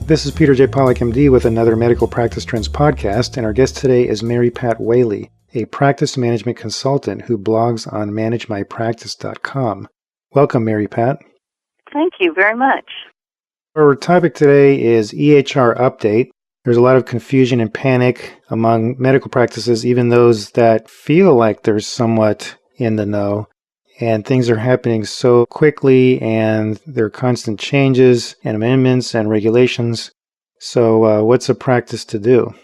This is Peter J. Pollack, MD, with another Medical Practice Trends podcast, and our guest today is Mary Pat Whaley, a practice management consultant who blogs on managemypractice.com. Welcome, Mary Pat. Thank you very much. Our topic today is EHR update. There's a lot of confusion and panic among medical practices, even those that feel like they're somewhat in the know. And things are happening so quickly, and there are constant changes and amendments and regulations. So what's a practice to do?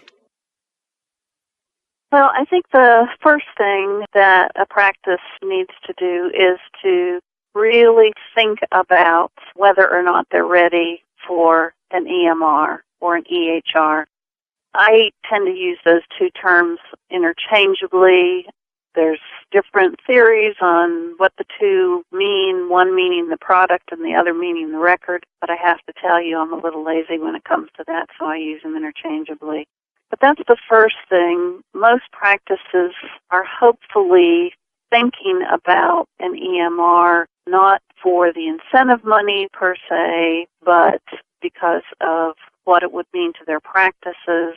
Well, I think the first thing that a practice needs to do is to really think about whether or not they're ready for an EMR or an EHR. I tend to use those two terms interchangeably. There's different theories on what the two mean, one meaning the product and the other meaning the record, but I have to tell you I'm a little lazy when it comes to that, so I use them interchangeably. But that's the first thing. Most practices are hopefully thinking about an EMR not for the incentive money per se, but because of what it would mean to their practices,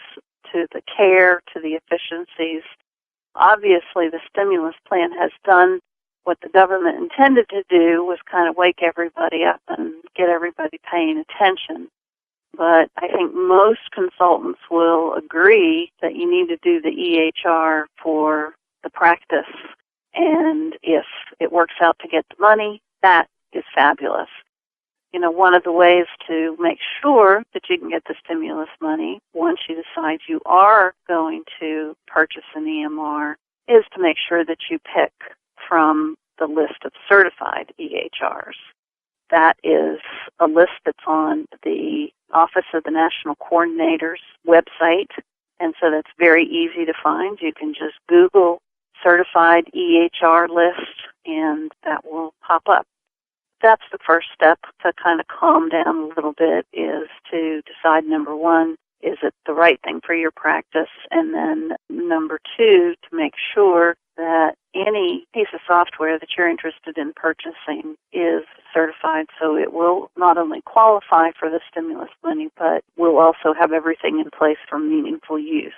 to the care, to the efficiencies. Obviously, the stimulus plan has done what the government intended to do, was kind of wake everybody up and get everybody paying attention. But I think most consultants will agree that you need to do the EHR for the practice. And if it works out to get the money, that is fabulous. You know, one of the ways to make sure that you can get the stimulus money once you decide you are going to purchase an EMR is to make sure that you pick from the list of certified EHRs. That is a list that's on the Office of the National Coordinator's website, and so that's very easy to find. You can just Google certified EHR list, and that will pop up. That's the first step to kind of calm down a little bit, is to decide, number one, is it the right thing for your practice? And then number two, to make sure that any piece of software that you're interested in purchasing is certified, so it will not only qualify for the stimulus money, but will also have everything in place for meaningful use.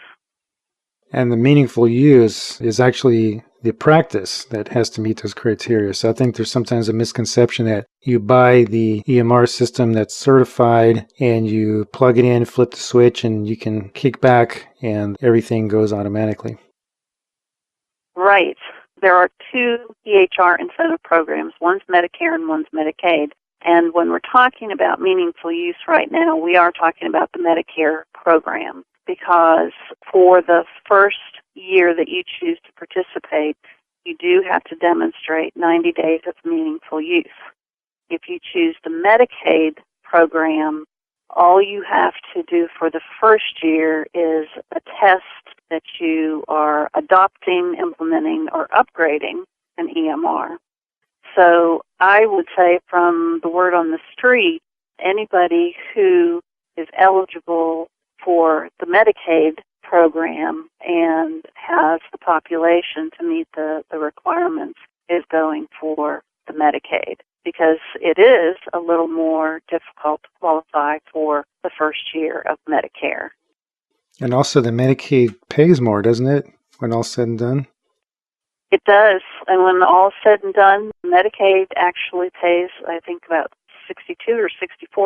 And the meaningful use is actually the practice that has to meet those criteria. So I think there's sometimes a misconception that you buy the EMR system that's certified and you plug it in, flip the switch, and you can kick back and everything goes automatically. Right. There are two EHR incentive programs. One's Medicare and one's Medicaid. And when we're talking about meaningful use right now, we are talking about the Medicare program, because for the first year that you choose to participate, you do have to demonstrate 90 days of meaningful use. If you choose the Medicaid program, all you have to do for the first year is attest that you are adopting, implementing, or upgrading an EMR. So I would say, from the word on the street, anybody who is eligible for the Medicaid program and has the population to meet the requirements is going for the Medicaid, because it is a little more difficult to qualify for the first year of Medicare. And also the Medicaid pays more, doesn't it, when all's said and done? It does. And when all's said and done, Medicaid actually pays, I think, about $62,000 or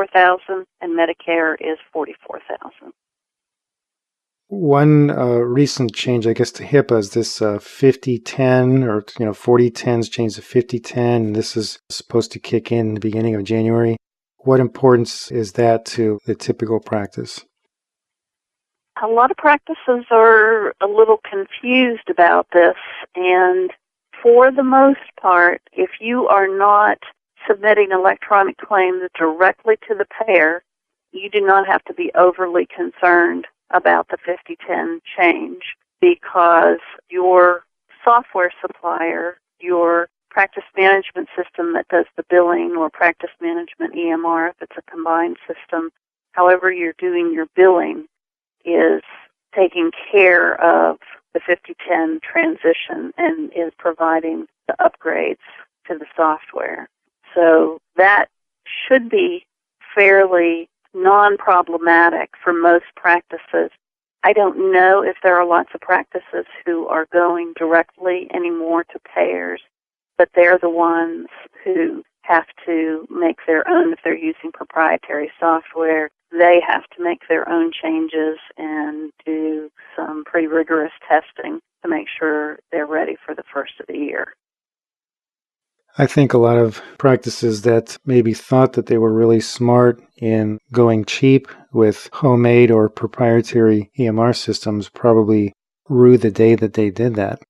$64,000, and Medicare is $44,000. One recent change, I guess, to HIPAA is this 50-10, or 40-10's changed to 50-10, and this is supposed to kick in the beginning of January. What importance is that to the typical practice? A lot of practices are a little confused about this, and for the most part, if you are not submitting electronic claims directly to the payer, you do not have to be overly concerned about the 50-10 change, because your software supplier, your practice management system that does the billing, or practice management EMR if it's a combined system, however you're doing your billing, is taking care of the 50-10 transition and is providing the upgrades to the software. So that should be fairly non-problematic for most practices. I don't know if there are lots of practices who are going directly anymore to payers, but they're the ones who have to make their own. If they're using proprietary software, they have to make their own changes and do some pretty rigorous testing to make sure they're ready for the first of the year. I think a lot of practices that maybe thought that they were really smart in going cheap with homemade or proprietary EMR systems probably rue the day that they did that.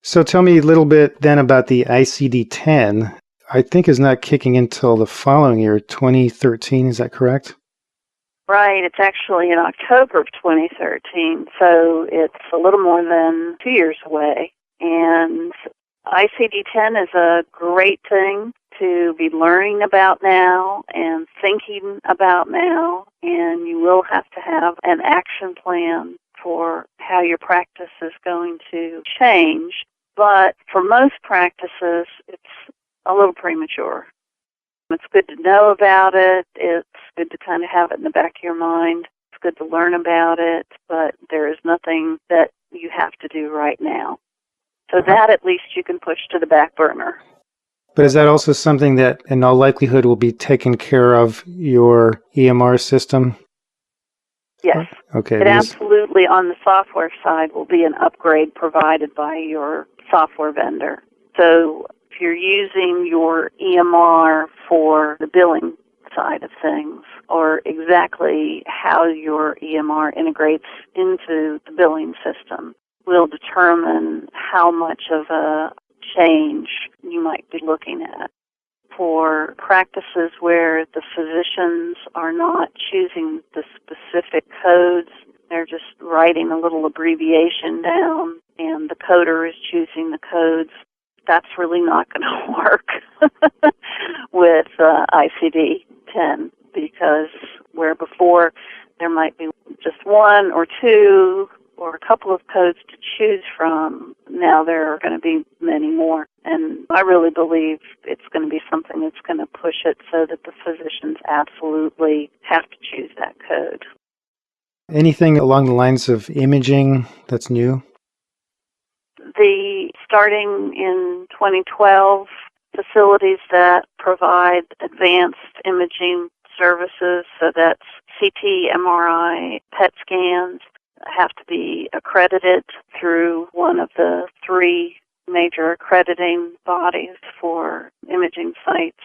So tell me a little bit then about the ICD-10. I think is not kicking in until the following year, 2013. Is that correct? Right. It's actually in October of 2013, so it's a little more than 2 years away. And ICD-10 is a great thing to be learning about now and thinking about now, and you will have to have an action plan for how your practice is going to change. But for most practices, it's a little premature. It's good to know about it. It's good to kind of have it in the back of your mind. It's good to learn about it, but there is nothing that you have to do right now. So that at least you can push to the back burner. But is that also something that in all likelihood will be taken care of your EMR system? Yes. Okay. It absolutely, on the software side, will be an upgrade provided by your software vendor. So if you're using your EMR for the billing side of things, or exactly how your EMR integrates into the billing system, will determine how much of a change you might be looking at. For practices where the physicians are not choosing the specific codes, they're just writing a little abbreviation down, and the coder is choosing the codes, that's really not going to work with ICD-10, because where before there might be just one or two or a couple of codes to choose from, now there are going to be many more. And I really believe it's going to be something that's going to push it so that the physicians absolutely have to choose that code. Anything along the lines of imaging that's new? Starting in 2012, facilities that provide advanced imaging services, so that's CT, MRI, PET scans, have to be accredited through one of the three major accrediting bodies for imaging sites.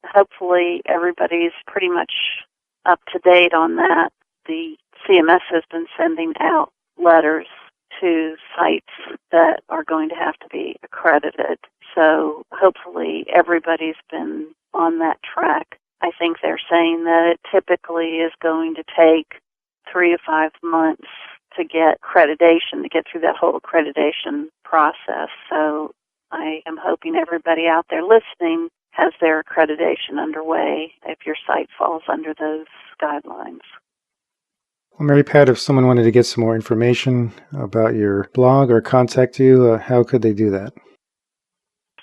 Hopefully everybody's pretty much up to date on that. The CMS has been sending out letters to sites that are going to have to be accredited. So hopefully everybody's been on that track. I think they're saying that it typically is going to take 3 to 5 months to get accreditation, to get through that whole accreditation process. So I am hoping everybody out there listening has their accreditation underway if your site falls under those guidelines. Well, Mary Pat, if someone wanted to get some more information about your blog or contact you, how could they do that?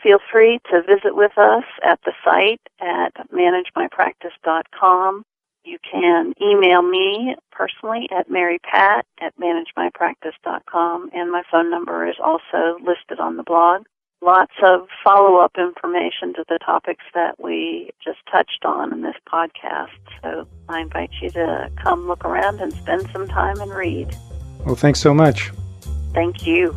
Feel free to visit with us at the site at managemypractice.com. You can email me personally at marypat@managemypractice.com, and my phone number is also listed on the blog. Lots of follow-up information to the topics that we just touched on in this podcast. So I invite you to come look around and spend some time and read. Well, thanks so much. Thank you.